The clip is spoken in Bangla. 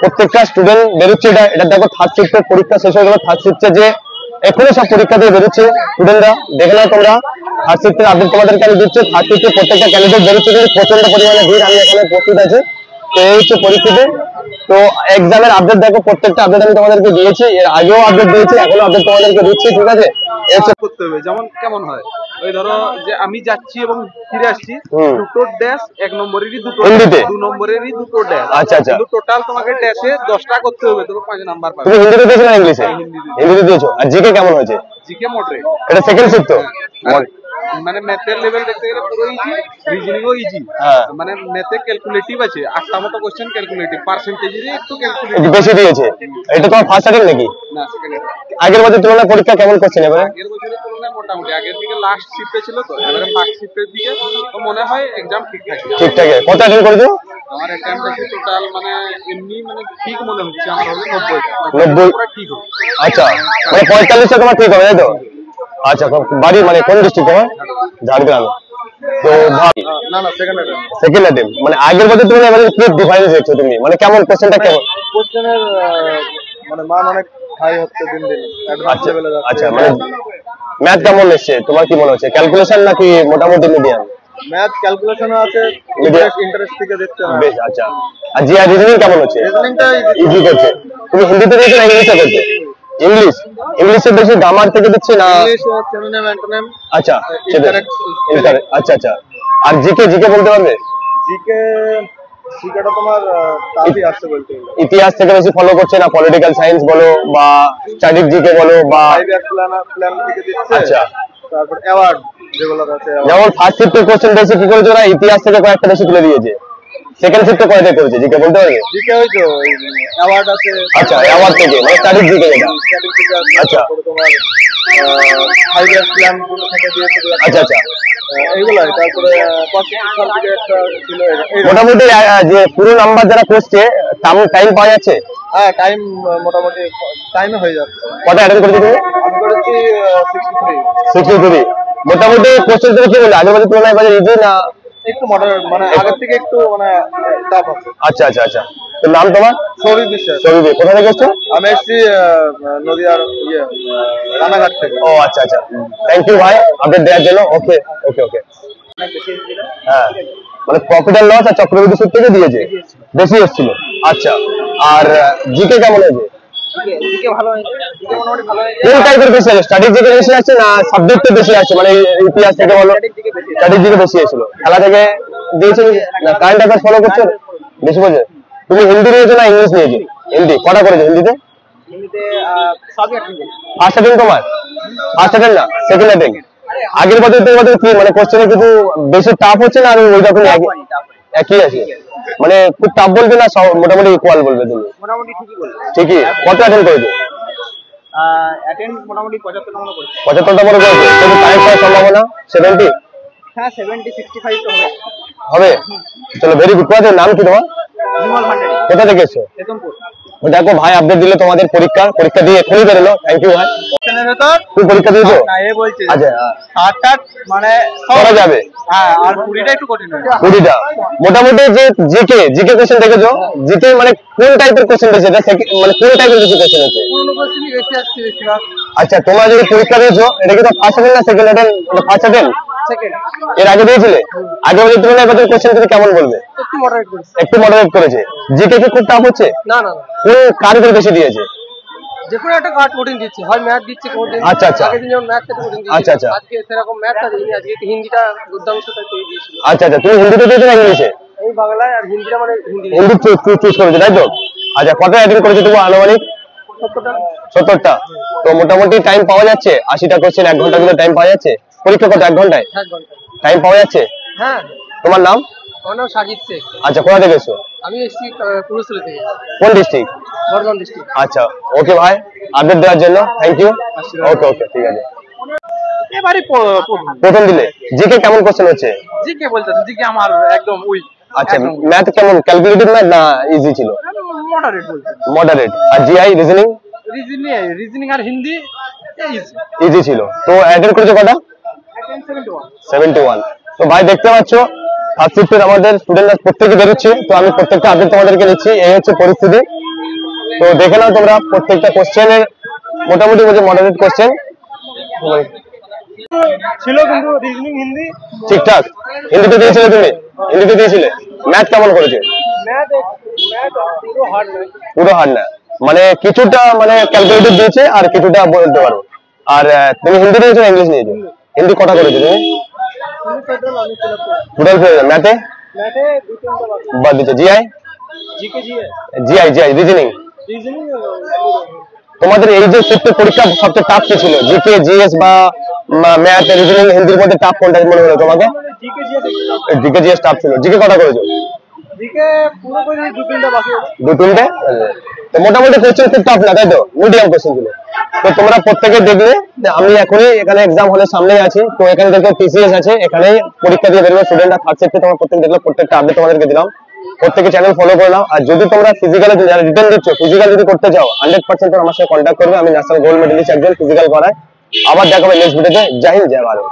প্রত্যেকটা স্টুডেন্ট বেরোচ্ছে। এটা দেখো থার্ড শিফটের পরীক্ষা শেষ হয়ে গেল। থার্ড শিফটে যে এখনো সব পরীক্ষা দিয়ে বেরোচ্ছে স্টুডেন্টরা, দেখে নাও তোমরা। থার্ড শিফটের আপডেট তোমাদেরকে আমি দিচ্ছি। থার্ড শিফটে প্রত্যেকটা ক্যান্ডিডেট বেরোচ্ছে, কিন্তু প্রচন্ড পরিমাণে ভিড়। আমি এখানে উপস্থিত আছি। তো এই হচ্ছে পরিস্থিতি। তো এক্সামের আপডেট দেখো, প্রত্যেকটা আপডেট আমি তোমাদেরকে দিয়েছি, এর আগেও আপডেট দিয়েছি, এখনো আপডেট তোমাদেরকে দিচ্ছি, ঠিক আছে? করতে হবে যেমন কেমন হয়, ওই ধরো যে আমি যাচ্ছি এবং ফিরে আসছি, দুটো ড্যাশ এক নম্বরেরই দুটো, দু নম্বরেরই দুটো ড্যাশ। আচ্ছা আচ্ছা, কিন্তু টোটাল তোমাকে ড্যাশে 10টা করতে হবে, তবে 5 নাম্বার পাবে। তুমি হিন্দিতে দিয়েছো না ইংলিশে? হিন্দিতে দিয়েছো। আর জিকে কেমন হয়েছে? GK moderate. এটা সেকেন্ড শিফট তো, মানে ম্যাথের লেভেল দেখতে গেলে পুরো ইজি, রিজনিংও ইজি। মানে ম্যাথে ক্যালকুলেটিভ আছে 8টা মতো কোশ্চেন ক্যালকুলেটিভ, পার্সেন্টেজে একটু ক্যালকুলেটিভ বেশি দিয়েছে। এটা তোমার ফার্স্ট অ্যাটেম্প নাকি? না, সেকেন্ড। আগের বছর তুলনায় পরীক্ষা কেমন করছেন এবারে? আগের বছরের তুলনায় মোটামুটি, আগের দিকে লাস্ট শিফটে ছিল তো, এবারে ফার্স্ট শিফটের দিকে তো মনে হয় এক্সাম ঠিকঠাক। ঠিকঠাক। কত অ্যাটেম্প করেছো? আমার অ্যাটেম্প আছে টোটাল, মানে এমনি মানে ঠিক মনে হচ্ছে আমার হবে 90 পুরো ঠিক হবে। আচ্ছা, মানে 45টা তোমার ঠিক হবে, তাই তো? আচ্ছা, বাড়ি মানে কোন ডিস্ট্রিক্ট তোমার? ঝাড়গ্রাম। তো না না, সেকেন্ড অ্যাটেম্প। মানে আগের বছর তুমি এবারে কি ডিফারেন্স দেখছো তুমি? মানে কেমন কোশ্চেনটা কেমন? কোশ্চেনের মানে মান অনেক হাই হচ্ছে দিন দিন, অ্যাডভান্স লেভেলে যাচ্ছে। আচ্ছা, মানে ম্যাথ কেমন এসেছে তোমার, কি মনে হচ্ছে? ক্যালকুলেশন নাকি মোটামুটি মিডিয়াম? ম্যাথ ক্যালকুলেশনও আছে, ইন্টারেস্ট থেকে দেখতে হবে। বেশ, আচ্ছা। আর জি আর রিজনিং কেমন হচ্ছে? রিজনিংটা ইজি করছে। তুমি হিন্দিতে দিয়েছো না ইংলিশে করছো? ইংলিশে বেশি গ্রামার থেকে দিচ্ছে না? ইংলিশ ও সিনোনিম অ্যান্টোনিম। আচ্ছা, আচ্ছা আচ্ছা। আর জিকে বলতে পারবে? জিকেটা তোমার টাফই আসছে বলতে গেলে। ইতিহাস থেকে বেশি ফলো করছে না? পলিটিক্যাল সায়েন্স বলো বা স্ট্যাটিক জিকে বলো বা প্ল্যান থেকে দিচ্ছে। আচ্ছা, তারপর অ্যাওয়ার্ড যেগুলো আছে, যেমন ফার্স্ট শিফটের কোশ্চেন বেশি কি করেছে ওরা? ইতিহাস থেকে কয়েকটা বেশি তুলে দিয়েছে। সেকেন্ড শিফটে কয়টা করেছে জিকে বলতে পারবে? জিকে ওই তো অ্যাওয়ার্ড আছে। আচ্ছা, অ্যাওয়ার্ড থেকে মানে স্ট্যাটিক জিকে যেটা। আচ্ছা, তোমার 5 ইয়ার প্ল্যান থেকে দিয়েছে। আচ্ছা আচ্ছা, এইগুলাই। তারপরে কনস্টিটিউশনাল থেকে একটা ছিল। মোটামুটি যে পুরো নাম্বার যারা করছে টাইম পাওয়া যাচ্ছে? হ্যাঁ, টাইম মোটামুটি টাইমে হয়ে যাচ্ছে। কত অ্যাটেন্ড করেছো তুমি? আমি করেছি 63। মোটামুটি কোশ্চেন থেকে কি বলে আগের বছর তুলনায় এবারে ইজি না একটু মডারেট, মানে আগের থেকে একটু মানে টাফ আছে। আচ্ছা আচ্ছা আচ্ছা। তো নাম তোমার? সৌভিক বিশ্বাস। সৌভিক, কোথা থেকে এসছো? আমি এসছি নদিয়ার রানাঘাট থেকে। ও আচ্ছা আচ্ছা, থ্যাংক ইউ ভাই আপডেট দেওয়ার জন্য। ওকে ওকে ওকে। হ্যাঁ, মানে প্রফিট এন্ড লস আর চক্রবৃদ্ধি সুদ থেকে দিয়েছে, বেশি এসেছিল। আচ্ছা, আর জিকে কেমন হয়েছে? জিকে ভালো হয়েছে, জিকে মোটামুটি ভালো হয়েছে। কোন টাইপের বেশি আছে? স্ট্যাটিক জিকে বেশি আছে না সাবজেক্টে বেশি আছে? মানে ইতিহাস থেকে বলো, স্ট্যাটিক জিকে বেশি এসেছিল। খেলা থেকে দিয়েছে না কারেন্ট অ্যাফেয়ার্স ফলো করছো বেশি বলছে? তুমি হিন্দি নিয়েছো না ইংলিশ নিয়েছো? হিন্দি কটা করেছো? হিন্দিতে সবই অ্যাটেন্ড করেছি। ফার্স্ট অ্যাটেম্প তোমার? ফার্স্ট অ্যাটেম্প না, সেকেন্ড অ্যাটেম্প। আগের বছর তোমাদের কি মানে কোশ্চেনে কিছু বেশি টাফ হচ্ছে না আর ওই রকমই একই আছে? মানে খুব টাফ বলবে না মোটামুটি ইকুয়াল বলবে? তুমি মোটামুটি ঠিকই বলছো। ঠিকই। কত অ্যাটেম্প করেছো? অ্যাটেন্ড মোটামুটি 75টা মতো করেছি। 75টা মতো করেছো। তুমি কারেক্ট হওয়ার সম্ভাবনা 70? হ্যাঁ, 70 65 তো হবে। হবে। চলো, ভেরি গুড। তোমাদের নাম কি তোমার? নিমল ভান্ডারী। কোথা থেকে এসছো? বেতনপুর। দেখো ভাই আপডেট দিলে তোমাদের পরীক্ষা দিয়ে এখনই বেরোলো। থ্যাংক ইউ ভাই। তুমি পরীক্ষা দিয়েছো? না, এ বলছি আচ্ছা, 8টা মানে করা যাবে। হ্যাঁ, আর 20টা একটু কঠিন হবে। 20টা মোটামুটি। যে জিকে কোশ্চেন দেখেছো, জিকে মানে কোন টাইপের কোশ্চেন দিয়েছে? এটা মানে কোন টাইপের কিছু কোশ্চেন আছে? পুরনো কোশ্চেনই বেশি আসছে বেশিরভাগ। আচ্ছা, তোমরা যদি পরীক্ষা দিয়েছো এটা কি তো ফার্স্ট অ্যাটেম্প না second attempt? First attempt. Second. এর আগে দিয়েছিলে? আগে বছর তুলনায় এবার কোশ্চেন তুমি কেমন বলবে? একটু মডারেট করেছে। একটু মডারেট করেছে। জিকে কি খুব টাফ হচ্ছে? না না না, কোন কারণে বেশি দিয়েছে? যে কোনো একটা কার্ড কঠিন দিচ্ছে, হয় ম্যাথ দিচ্ছে কোনদিন। আচ্ছা আচ্ছা, আগের দিন যেমন ম্যাথটা কঠিন দিচ্ছে। আচ্ছা আচ্ছা, আজকে সেরকম ম্যাথটা দিইনি, আজকে হিন্দিটা দুর্দাংশটা তৈরি দিয়েছিল। আচ্ছা আচ্ছা। তুমি হিন্দিতে দিয়েছো না ইংলিশে? এই বাংলায় আর হিন্দিটা মানে হিন্দি চুজ করেছো তাই তো? আচ্ছা, কত অ্যাটেন্ড করেছো তুমি আনুমানিক? 70টা। তো মোটামুটি টাইম পাওয়া যাচ্ছে? 80টা কোশ্চেন 1 ঘন্টার ভিতরে টাইম পাওয়া যাচ্ছে? পরীক্ষা কত 1 ঘন্টায়? 1 ঘন্টা টাইম পাওয়া যাচ্ছে? হ্যাঁ। তোমার নাম? আমার নাম সাজিদ শেখ। আচ্ছা, কোথা থেকে এসছো? আমি এসছি পুরুষতলা থেকে। কোন ডিস্ট্রিক্ট? বর্ধমান ডিস্ট্রিক্ট। আচ্ছা, ওকে ভাই আপডেট দেওয়ার জন্য থ্যাংক ইউ। ওকে ওকে, ঠিক আছে। এবারে প্রথম দিলে জিকে কেমন কোশ্চেন হচ্ছে? জিকে বলতেছে, জিকে আমার একদম উইক। আচ্ছা, ম্যাথ কেমন? ক্যালকুলেটিভ ম্যাথ না ইজি ছিল? মডারেট বলতে। মডারেট। আর জিআই রিজনিং? রিজনিং আর হিন্দি ইজি ছিল। তো অ্যাটেন্ড করেছো কটা? 71। তো ভাই দেখতে পাচ্ছো ফার্স্ট শিফটের আমাদের স্টুডেন্টরা প্রত্যেকে বেরোচ্ছে। তো আমি প্রত্যেকটা আপডেট তোমাদেরকে নিচ্ছি। এই হচ্ছে পরিস্থিতি। তো দেখে নাও তোমরা প্রত্যেকটা কোশ্চেনের মোটামুটি মডারেট কোশ্চেন ছিল, কিন্তু রিজনিং হিন্দি ঠিকঠাক। হিন্দিতে দিয়েছিলে তুমি? হিন্দিতে দিয়েছিলে। ম্যাথ কেমন করেছে? ম্যাথ পুরো হার্ড নয়, পুরো হার্ড না, মানে কিছুটা মানে ক্যালকুলেটর দিয়েছে আর কিছুটা বলতে পারো। আর তুমি হিন্দি নিয়েছো না ইংলিশ নিয়েছো? হিন্দি কটা করেছো তুমি? টোটাল আমি ফিল আপ করি। টোটাল ম্যাথে ম্যাথে 2-3টা বাকি, বাদ দিচ্ছে। GI GK GS GI reasoning. Reasoning তোমাদের এই যে শিফটের পরীক্ষা সবচেয়ে টাফ কি ছিল? জিকে জিএস বা ম্যাথ রিজনিং হিন্দির মধ্যে টাফ কোনটা মনে হলো তোমাকে? GK GS GK GS tough ছিল। জিকে কটা করেছো? জিকে পুরো করে 2-3টা বাকি আছে। 2-3টে। তো মোটামুটি কোশ্চেন খুব টাফ না, তাই তো? মিডিয়াম কোশ্চেন ছিল। তো তোমরা প্রত্যেকে দেখলে যে আমি এখনই এখানে এক্সাম হলের সামনেই আছি। তো এখানে দেখো টিসিএস আছে, এখানে পরীক্ষা দিয়ে বেরোবে স্টুডেন্টরা। থার্ড শিফটে তোমরা প্রত্যেক দেখলে প্রত্যেকটা আপডেট তোমাদেরকে দিলাম। প্রত্যেকে চ্যানেল ফলো করে নাও। আর যদি তোমরা ফিজিক্যালে যারা রিটার্ন দিচ্ছ, ফিজিক্যাল যদি করতে চাও 100% তোমরা আমার সাথে কন্ট্যাক্ট করবে। আমি ন্যাশনাল গোল্ড মেডেলিস্ট একজন, ফিজিক্যাল করাই। আবার দেখাবে নেক্সট ভিডিওতে। জয় হিন্দ, জয় ভারত।